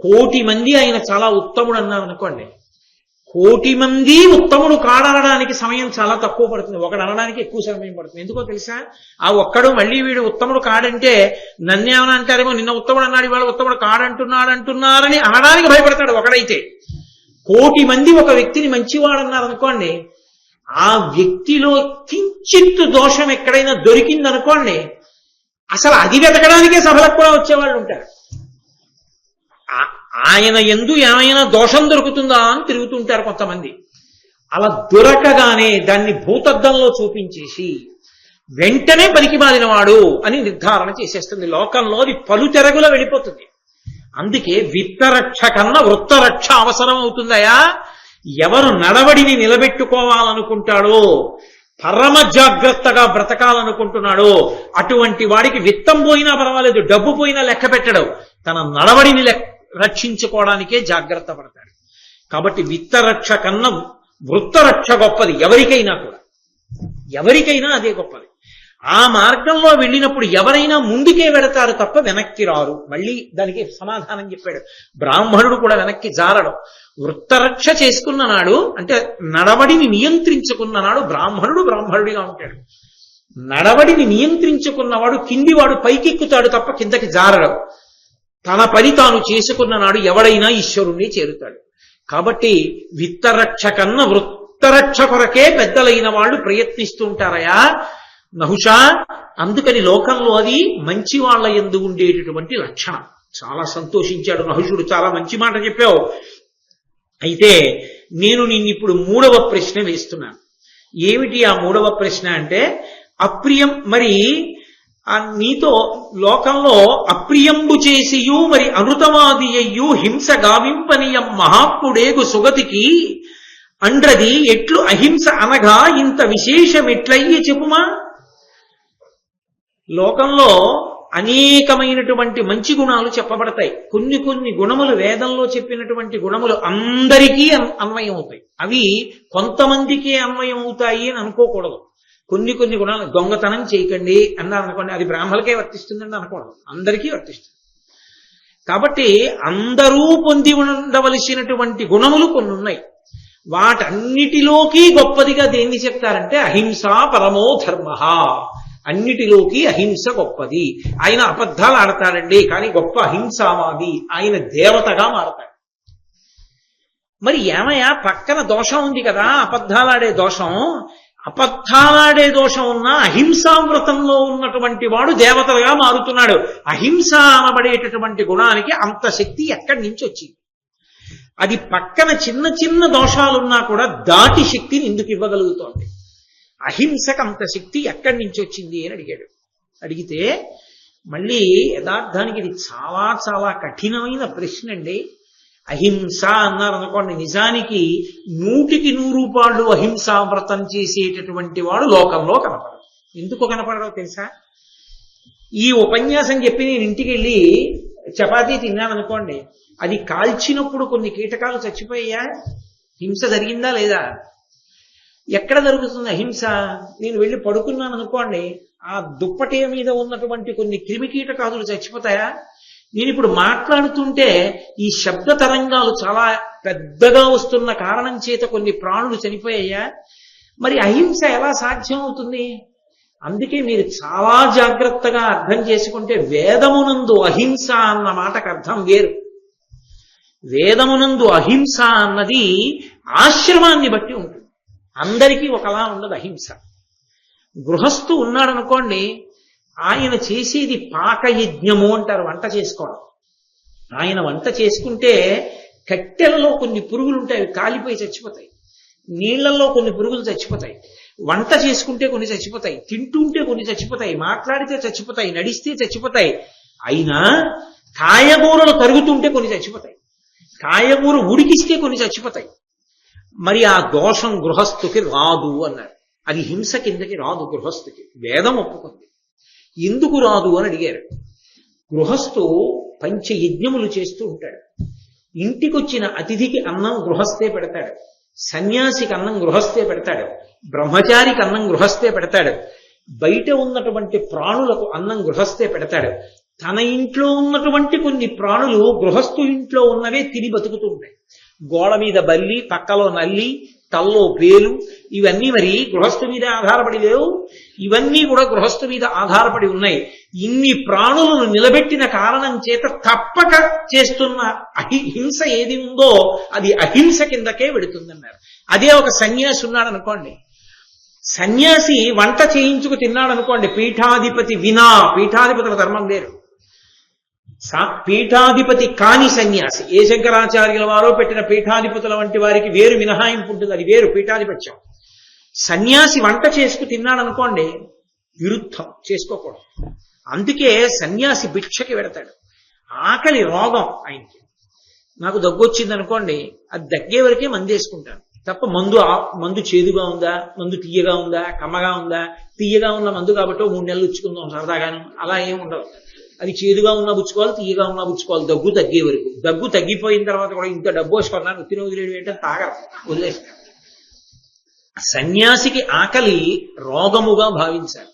S1: 1,000,000 మంది ఆయన చాలా ఉత్తముడు అన్నారు అనుకోండి, 1,000,000 మంది ఉత్తముడు కాడనడానికి సమయం చాలా తక్కువ పడుతుంది, ఒకడు అనడానికి ఎక్కువ సమయం పడుతుంది. ఎందుకో తెలుసా? ఆ ఒక్కడు మళ్ళీ వీడు ఉత్తముడు కాడంటే నన్నేమని అంటారేమో, నిన్న ఉత్తముడు అన్నాడు ఇవాళ ఉత్తముడు కాడంటున్నారని అనడానికి భయపడతాడు ఒకడైతే. 1,000,000 మంది ఒక వ్యక్తిని మంచివాడన్నారు అనుకోండి, ఆ వ్యక్తిలో కించిత్తు దోషం ఎక్కడైనా దొరికిందనుకోండి, అసలు అది వెతకడానికే సభలకు కూడా వచ్చేవాళ్ళు ఉంటారు. ఆయన యందు ఏమైనా దోషం దొరుకుతుందా అని తిరుగుతుంటారు కొంతమంది. అలా దొరకగానే దాన్ని భూతద్దంలో చూపించేసి వెంటనే పనికిమాలినవాడు అని నిర్ధారణ చేసేస్తుంది. లోకంలో అది పలుతెరగుల వెళ్ళిపోతుంది. అందుకే విత్తరక్ష కన్నా వృత్తరక్ష అవసరం అవుతుందయా. ఎవరు నడవడిని నిలబెట్టుకోవాలనుకుంటాడో, పరమ జాగ్రత్తగా బ్రతకాలనుకుంటున్నాడో అటువంటి వాడికి విత్తం పోయినా పర్వాలేదు, డబ్బు పోయినా లెక్క పెట్టడు, తన నడవడిని రక్షించుకోవడానికే జాగ్రత్త పడతాడు. కాబట్టి విత్తరక్ష కన్నా వృత్తరక్ష గొప్పది. ఎవరికైనా కూడా, ఎవరికైనా అదే గొప్పది. ఆ మార్గంలో వెళ్ళినప్పుడు ఎవరైనా ముందుకే వెడతారు తప్ప వెనక్కి రారు. మళ్ళీ దానికి సమాధానం చెప్పాడు. బ్రాహ్మణుడు కూడా వెనక్కి జారడం. వృత్తరక్ష చేసుకున్న నాడు అంటే నడవడిని నియంత్రించుకున్న నాడు బ్రాహ్మణుడు బ్రాహ్మణుడిగా ఉంటాడు. నడవడిని నియంత్రించుకున్నవాడు కిందివాడు పైకెక్కుతాడు తప్ప కిందకి జారడం. తన పని తాను చేసుకున్న నాడు ఎవడైనా ఈశ్వరుణ్ణి చేరుతాడు. కాబట్టి విత్తరక్ష కన్నా వృత్తరక్ష కొరకే పెద్దలైన వాళ్ళు ప్రయత్నిస్తూ ఉంటారయా నహుషా. అందుకని లోకంలో అది మంచి వాళ్ళ యందు ఉండేటటువంటి లక్షణం. చాలా సంతోషించాడు నహుషుడు. చాలా మంచి మాట చెప్పావు. అయితే నేను నిన్నిప్పుడు 3వ ప్రశ్న వేస్తున్నాను. ఏమిటి ఆ 3వ ప్రశ్న అంటే, అప్రియం మరి నీతో లోకంలో అప్రియంబు చేసియు మరి అనృతవాది అయ్యు హింస గావింపనీయం మహాత్ముడేగు సుగతికి అండ్రది ఎట్లు అహింస అనగా ఇంత విశేషం ఎట్లయ్యి చెప్పుమా. లోకంలో అనేకమైనటువంటి మంచి గుణాలు చెప్పబడతాయి. కొన్ని కొన్ని గుణములు వేదంలో చెప్పినటువంటి గుణములు అందరికీ అన్వయం అవుతాయి. అవి కొంతమందికే అన్వయం అవుతాయి అని అనుకోకూడదు. కొన్ని కొన్ని గుణాలు, దొంగతనం చేయకండి అన్నారు అనుకోండి, అది బ్రాహ్మణులకే వర్తిస్తుందని అనకూడదు, అందరికీ వర్తిస్తుంది. కాబట్టి అందరూ పొంది ఉండవలసినటువంటి గుణములు కొన్ని ఉన్నాయి. వాటన్నిటిలోకి గొప్పదిగా దేన్ని చెప్తారంటే అహింసా పరమో ధర్మ. అన్నిటిలోకి అహింస గొప్పది. ఆయన అబద్ధాలు ఆడతాడండి, కానీ గొప్ప అహింసావాది, ఆయన దేవతగా మారతాడు. మరి ఏమయ్యా, పక్కన దోషం ఉంది కదా, అబద్ధాలాడే దోషం. అబద్ధాలాడే దోషం ఉన్న అహింసావ్రతంలో ఉన్నటువంటి వాడు దేవతలుగా మారుతున్నాడు. అహింస అనబడేటటువంటి గుణానికి అంత శక్తి ఎక్కడి నుంచి వచ్చింది? అది పక్కన చిన్న చిన్న దోషాలున్నా కూడా దాటి శక్తిని ఎందుకు ఇవ్వగలుగుతోంది? అహింసకు అంత శక్తి ఎక్కడి నుంచి వచ్చింది అని అడిగాడు. అడిగితే మళ్ళీ యథార్థానికి ఇది చాలా చాలా కఠినమైన ప్రశ్న అండి. అహింస అన్నారు అనుకోండి, నిజానికి 100కి 100 అహింసా వ్రతం చేసేటటువంటి వాడు లోకంలో కనపడడు. ఎందుకు కనపడడో తెలుసా? ఈ ఉపన్యాసం చెప్పి నేను ఇంటికి వెళ్ళి చపాతీ తిన్నాను అనుకోండి, అది కాల్చినప్పుడు కొన్ని కీటకాలు చచ్చిపోయా, హింస జరిగిందా లేదా? ఎక్కడ జరుగుతుంది అహింస? నేను వెళ్ళి పడుకున్నాను అనుకోండి, ఆ దుప్పటి మీద ఉన్నటువంటి కొన్ని క్రిమికీటకాదులు చచ్చిపోతాయా? నేను ఇప్పుడు మాట్లాడుతుంటే ఈ శబ్ద తరంగాలు చాలా పెద్దగా వస్తున్న కారణం చేత కొన్ని ప్రాణులు చనిపోయాయా? మరి అహింస ఎలా సాధ్యం అవుతుంది? అందుకే మీరు చాలా జాగ్రత్తగా అర్థం చేసుకుంటే, వేదమునందు అహింస అన్న మాటకు అర్థం వేరు. వేదమునందు అహింస అన్నది ఆశ్రమాన్ని బట్టి ఉంటుంది, అందరికీ ఒకలా ఉండదు అహింస. గృహస్థు ఉన్నాడనుకోండి, ఆయన చేసేది పాకయజ్ఞము అంటారు, వంట చేసుకోవడం. ఆయన వంట చేసుకుంటే కట్టెలలో కొన్ని పురుగులు ఉంటాయి, కాలిపోయి చచ్చిపోతాయి. నీళ్లలో కొన్ని పురుగులు చచ్చిపోతాయి. వంట చేసుకుంటే కొన్ని చచ్చిపోతాయి, తింటుంటే కొన్ని చచ్చిపోతాయి, మాట్లాడితే చచ్చిపోతాయి, నడిస్తే చచ్చిపోతాయి. అయినా కాయగూరలు తరుగుతుంటే కొన్ని చచ్చిపోతాయి, కాయగూర ఉడికిస్తే కొన్ని చచ్చిపోతాయి. మరి ఆ దోషం గృహస్థుకి రాదు అన్నారు. అది హింస కిందకి రాదు గృహస్థుకి, వేదం ఒప్పుకుంది. ఎందుకు రాదు అని అడిగారు. గృహస్థు పంచయజ్ఞములు చేస్తూ ఉంటాడు. ఇంటికొచ్చిన అతిథికి అన్నం గృహస్థే పెడతాడు, సన్యాసికి అన్నం గృహస్థే పెడతాడు, బ్రహ్మచారికి అన్నం గృహస్థే పెడతాడు, బయట ఉన్నటువంటి ప్రాణులకు అన్నం గృహస్థే పెడతాడు. తన ఇంట్లో ఉన్నటువంటి కొన్ని ప్రాణులు గృహస్థు ఇంట్లో ఉన్నవే తిని బతుకుతూ ఉంటాయి. గోడ మీద బల్లి, పక్కలో నల్లి, తల్లో పేలు, ఇవన్నీ మరి గృహస్థు మీద ఆధారపడి లేవు. ఇవన్నీ కూడా గృహస్థు మీద ఆధారపడి ఉన్నాయి. ఇన్ని ప్రాణులను నిలబెట్టిన కారణం చేత తప్పక చేస్తున్న హింస ఏది ఉందో అది అహింస కిందకే వెడుతుందన్నారు. అదే ఒక సన్యాసి ఉన్నాడు అనుకోండి, సన్యాసి వంట చేయించుకు తిన్నాడు అనుకోండి, పీఠాధిపతి వినా, పీఠాధిపతుల ధర్మం వేరు. పీఠాధిపతి కాని సన్యాసి, ఏ శంకరాచార్యుల వారో పెట్టిన పీఠాధిపతుల వంటి వారికి వేరు మినహాయింపు ఉంటుంది, అది వేరు పీఠాధిపత్యం. సన్యాసి వంట చేసుకు తిన్నాడు అనుకోండి, విరుద్ధం, చేసుకోకూడదు. అందుకే సన్యాసి భిక్షకి వెడతాడు. ఆకలి రోగం ఆయనకి. నాకు దగ్గు వచ్చింది అనుకోండి, అది దగ్గే వరకే మందు వేసుకుంటాను తప్ప మందు చేదుగా ఉందా, మందు తీయగా ఉందా, కమ్మగా ఉందా, తీయగా ఉన్న మందు కాబట్టి 3 నెలలు ఉచ్చుకుందాం సరదాగాను, అలా ఏం ఉండదు. అది చేదుగా ఉన్నా పుచ్చుకోవాలి, తీయగా ఉన్నా పుచ్చుకోవాలి, దగ్గు తగ్గే వరకు. దగ్గు తగ్గిపోయిన తర్వాత కూడా ఇంత డబ్బు వేసుకున్నాను, ఉత్తిన వదిలేడు ఏంటంటే తాగరు, వదిలేస్తారు. సన్యాసికి ఆకలి రోగముగా భావించాలి.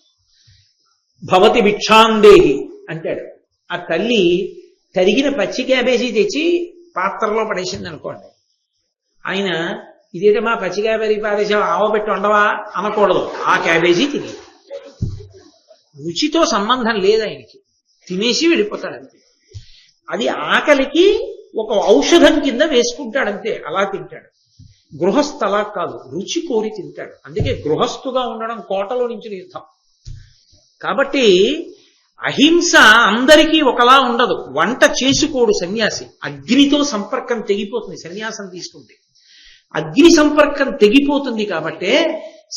S1: భవతి భిక్షాందేహి అంటాడు. ఆ తల్లి తరిగిన పచ్చి క్యాబేజీ తెచ్చి పాత్రలో పడేసింది అనుకోండి, ఆయన ఇదేంటే మా పచ్చి క్యాబేజీ పారేసావు, ఆవబెట్టి ఉండవా అనకూడదు. ఆ క్యాబేజీ తిని, రుచితో సంబంధం లేదు ఆయనకి, తినేసి వెళ్ళిపోతాడంతే. అది ఆకలికి ఒక ఔషధం కింద వేసుకుంటాడంతే, అలా తింటాడు. గృహస్థ అలా కాదు, రుచి కోరి తింటాడు. అందుకే గృహస్థుగా ఉండడం కోటలో నుంచి యుద్ధం. కాబట్టి అహింస అందరికీ ఒకలా ఉండదు. వంట చేసుకోడు సన్యాసి, అగ్నితో సంపర్కం తెగిపోతుంది. సన్యాసం తీసుకుంటే అగ్ని సంపర్కం తెగిపోతుంది. కాబట్టే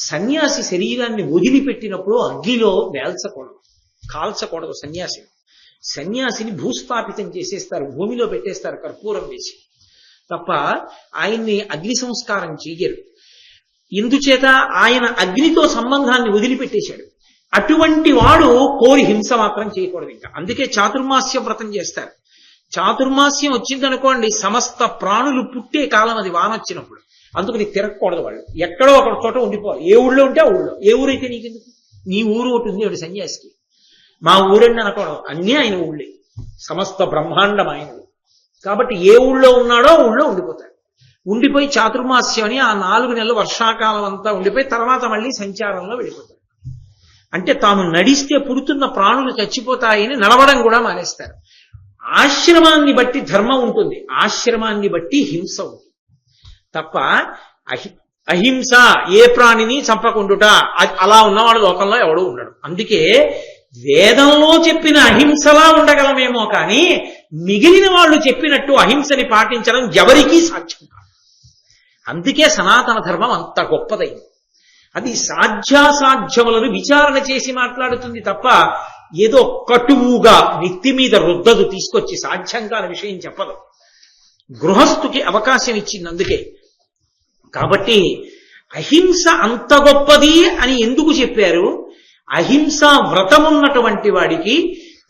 S1: సన్యాసి శరీరాన్ని వదిలిపెట్టినప్పుడు అగ్నిలో వేల్చకూడదు, కాల్చకూడదు. సన్యాసిని భూస్థాపితం చేసేస్తారు, భూమిలో పెట్టేస్తారు కర్పూరం వేసి, తప్ప ఆయన్ని అగ్ని సంస్కారం చెయ్యరు. ఇందుచేత ఆయన అగ్నితో సంబంధాన్ని వదిలిపెట్టేశాడు. అటువంటి వాడు కోరి హింస మాత్రం చేయకూడదు. ఇంకా అందుకే చాతుర్మాస్య వ్రతం చేస్తారు. చాతుర్మాస్యం వచ్చిందనుకోండి, సమస్త ప్రాణులు పుట్టే కాలం అది, వాన వచ్చినప్పుడు. అందుకని తిరగకూడదు వాళ్ళు, ఎక్కడో ఒక చోట ఉండిపోవాలి. ఏ ఊళ్ళో ఉంటే ఆ ఊళ్ళో. ఏ ఊరైతే నీకెందుకు, నీ ఊరు ఒకటి ఉంది ఒకటి సన్యాసికి, మా ఊరండి అనకూడదు, అన్నీ ఆయన ఊళ్ళే, సమస్త బ్రహ్మాండం ఆయనది. కాబట్టి ఏ ఊళ్ళో ఉన్నాడో ఊళ్ళో ఉండిపోతాడు. ఉండిపోయి చాతుర్మాస్యం అని ఆ 4 నెలలు వర్షాకాలం అంతా ఉండిపోయి తర్వాత మళ్ళీ సంచారంలో వెళ్ళిపోతాడు. అంటే తాము నడిస్తే పుడుతున్న ప్రాణులు చచ్చిపోతాయని నడవడం కూడా మానేస్తారు. ఆశ్రమాన్ని బట్టి ధర్మం ఉంటుంది, ఆశ్రమాన్ని బట్టి హింస ఉంటుంది తప్ప అహింస ఏ ప్రాణిని చంపకుండుట అలా ఉన్నవాడు లోకంలో ఎవడూ ఉండడు. అందుకే వేదంలో చెప్పిన అహింసలా ఉండగలమేమో కానీ మిగిలిన వాళ్ళు చెప్పినట్టు అహింసని పాటించడం ఎవరికీ సాధ్యం కాదు. అందుకే సనాతన ధర్మం అంత గొప్పదైంది. అది సాధ్యాసాధ్యములను విచారణ చేసి మాట్లాడుతుంది తప్ప ఏదో కటువుగా నెత్తి మీద రుద్దదు, తీసుకొచ్చి సాధ్యం కాని విషయం చెప్పదు. గృహస్థుకి అవకాశం ఇచ్చింది అందుకే. కాబట్టి అహింస అంత గొప్పది అని ఎందుకు చెప్పారు? అహింసా వ్రతమున్నటువంటి వాడికి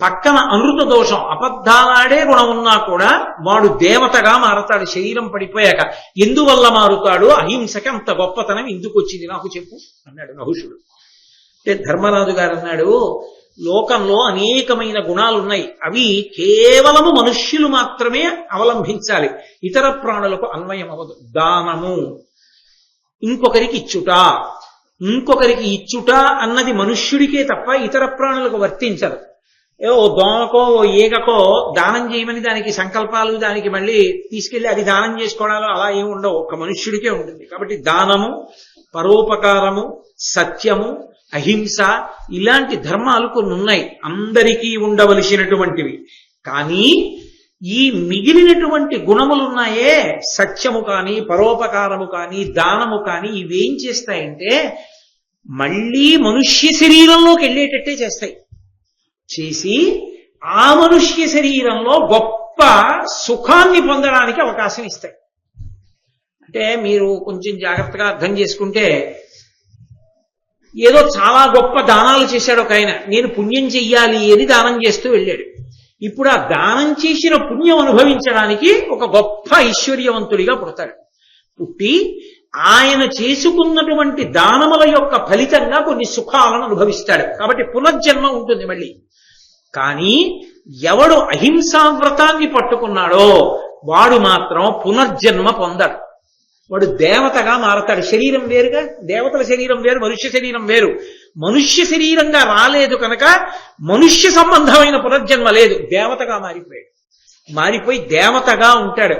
S1: పక్కన అనృత దోషం, అబద్ధాలాడే గుణం ఉన్నా కూడా వాడు దేవతగా మారతాడు శరీరం పడిపోయాక. ఎందువల్ల మారుతాడు? అహింసకి అంత గొప్పతనం ఎందుకు వచ్చింది నాకు చెప్పు అన్నాడు నహుషుడు. అంటే ధర్మరాజు గారు అన్నాడు, లోకంలో అనేకమైన గుణాలున్నాయి, అవి కేవలము మనుష్యులు మాత్రమే అవలంబించాలి, ఇతర ప్రాణులకు అన్వయం అవ్వదు. దానము, ఇంకొకరికి ఇచ్చుట, ఇంకొకరికి ఇచ్చుట అన్నది మనుష్యుడికే తప్ప ఇతర ప్రాణులకు వర్తించదు. ఓ దోమకో ఓ ఈగకో దానం చేయమని దానికి సంకల్పాలు, దానికి మళ్ళీ తీసుకెళ్లి అది దానం చేసుకోవడాలు అలా ఏమి ఉండవు, ఒక మనుష్యుడికే ఉంటుంది. కాబట్టి దానము, పరోపకారము, సత్యము, అహింస ఇలాంటి ధర్మాలు కొన్ని ఉన్నాయి, అందరికీ ఉండవలసినటువంటివి. కానీ ఈ మిగిలినటువంటి గుణములున్నాయే, సత్యము కానీ పరోపకారము కానీ దానము కానీ, ఇవేం చేస్తాయంటే మళ్ళీ మనుష్య శరీరంలోకి వెళ్ళేటట్టే చేస్తాయి. చేసి ఆ మనుష్య శరీరంలో గొప్ప సుఖాన్ని పొందడానికి అవకాశం ఇస్తాయి. అంటే మీరు కొంచెం జాగ్రత్తగా అర్థం చేసుకుంటే, ఏదో చాలా గొప్ప దానాలు చేశాడు ఒక ఆయన, నేను పుణ్యం చెయ్యాలి అని దానం చేస్తూ వెళ్ళాడు. ఇప్పుడు ఆ దానం చేసిన పుణ్యం అనుభవించడానికి ఒక గొప్ప ఐశ్వర్యవంతుడిగా పుడతాడు. పుట్టి ఆయన చేసుకున్నటువంటి దానముల యొక్క ఫలితంగా కొన్ని సుఖాలను అనుభవిస్తాడు. కాబట్టి పునర్జన్మ ఉంటుంది మళ్ళీ. కానీ ఎవడు అహింసావ్రతాన్ని పట్టుకున్నాడో వాడు మాత్రం పునర్జన్మ పొందడు, వాడు దేవతగా మారతాడు. శరీరం వేరుగా, దేవతల శరీరం వేరు, మనుష్య శరీరం వేరు. మనుష్య శరీరంగా రాలేదు కనుక మనుష్య సంబంధమైన పునర్జన్మ లేదు, దేవతగా మారిపోయి దేవతగా ఉంటాడు.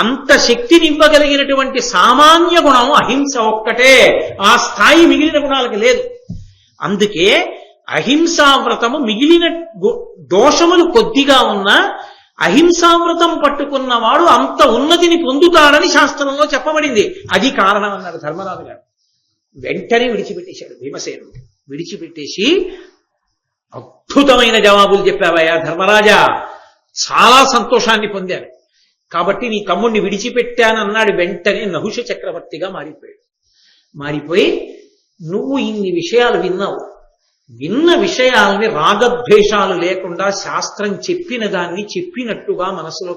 S1: అంత శక్తిని ఇవ్వగలిగినటువంటి సామాన్య గుణం అహింస ఒక్కటే, ఆ స్థాయి మిగిలిన గుణాలకు లేదు. అందుకే అహింసావ్రతము మిగిలిన దోషములు కొద్దిగా ఉన్నా అహింసావ్రతం పట్టుకున్నవాడు అంత ఉన్నతిని పొందుతాడని శాస్త్రంలో చెప్పబడింది. అది కారణం అన్నాడు ధర్మరాజు గారు. వెంటనే విడిచిపెట్టేశాడు భీమసేనుడు. విడిచిపెట్టేసి, అద్భుతమైన జవాబులు చెప్పావయ్యా ధర్మరాజా, చాలా సంతోషాన్ని పొందాను, కాబట్టి నీ తమ్ముడిని విడిచిపెట్టానన్నాడు. వెంటనే నహుష చక్రవర్తిగా మారిపోయి నువ్వు ఇన్ని విషయాలు విన్నావు, విన్న విషయాల్ని రాగద్వేషాలు లేకుండా శాస్త్రం చెప్పిన దాన్ని చెప్పినట్టుగా మనసులో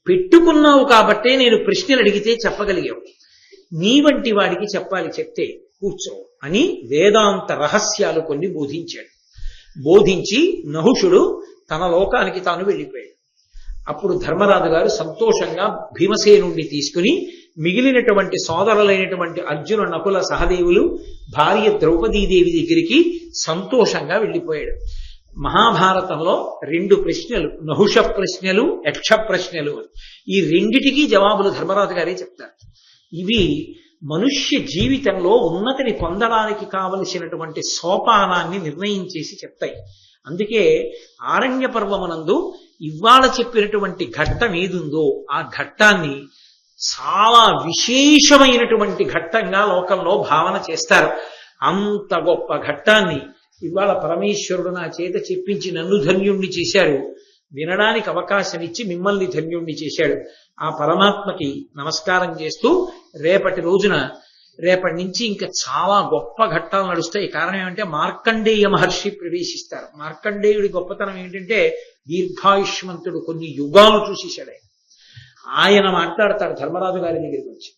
S1: పెట్టుకున్నావు కాబట్టే నేను ప్రశ్నలు అడిగితే చెప్పగలిగావు. నీ వంటి వాడికి చెప్పాలి, చెప్తే కూర్చో అని వేదాంత రహస్యాలు కొన్ని బోధించి నహుషుడు తన లోకానికి తాను వెళ్ళిపోయాడు. అప్పుడు ధర్మరాజు గారు సంతోషంగా భీమసేనుణ్ణి తీసుకుని మిగిలినటువంటి సోదరులైనటువంటి అర్జున, నకుల, సహదేవులు, భార్య ద్రౌపదీదేవి దగ్గరికి సంతోషంగా వెళ్ళిపోయాడు. మహాభారతంలో 2 ప్రశ్నలు, నహుష ప్రశ్నలు, యక్ష ప్రశ్నలు, ఈ రెండిటికీ జవాబులు ధర్మరాజు గారే చెప్తారు. ఇవి మనుష్య జీవితంలో ఉన్నతిని పొందడానికి కావలసినటువంటి సోపానాన్ని నిర్ణయించేసి చెప్తాయి. అందుకే ఆరణ్య పర్వమునందు ఇవాళ చెప్పినటువంటి ఘట్టం ఏదుందో ఆ ఘట్టాన్ని చాలా విశేషమైనటువంటి ఘట్టంగా లోకంలో భావన చేస్తారు. అంత గొప్ప ఘట్టాన్ని ఇవాళ పరమేశ్వరుడు నా చేత చెప్పించి నన్ను ధన్యుణ్ణి చేశారు, వినడానికి అవకాశం ఇచ్చి మిమ్మల్ని ధన్యుణ్ణి చేశాడు. ఆ పరమాత్మకి నమస్కారం చేస్తూ రేపటి రోజున రేపటి నుంచి ఇంకా చాలా గొప్ప ఘట్టాలు నడుస్తాయి. కారణం ఏమంటే మార్కండేయ మహర్షి ప్రవేశిస్తారు. మార్కండేయుడి గొప్పతనం ఏంటంటే దీర్ఘాయుష్మంతుడు, కొన్ని యుగాలు చూసేశాడు ఆయన. ఆయన మాట్లాడతాడు ధర్మరాజు గారి దగ్గరికి వచ్చి,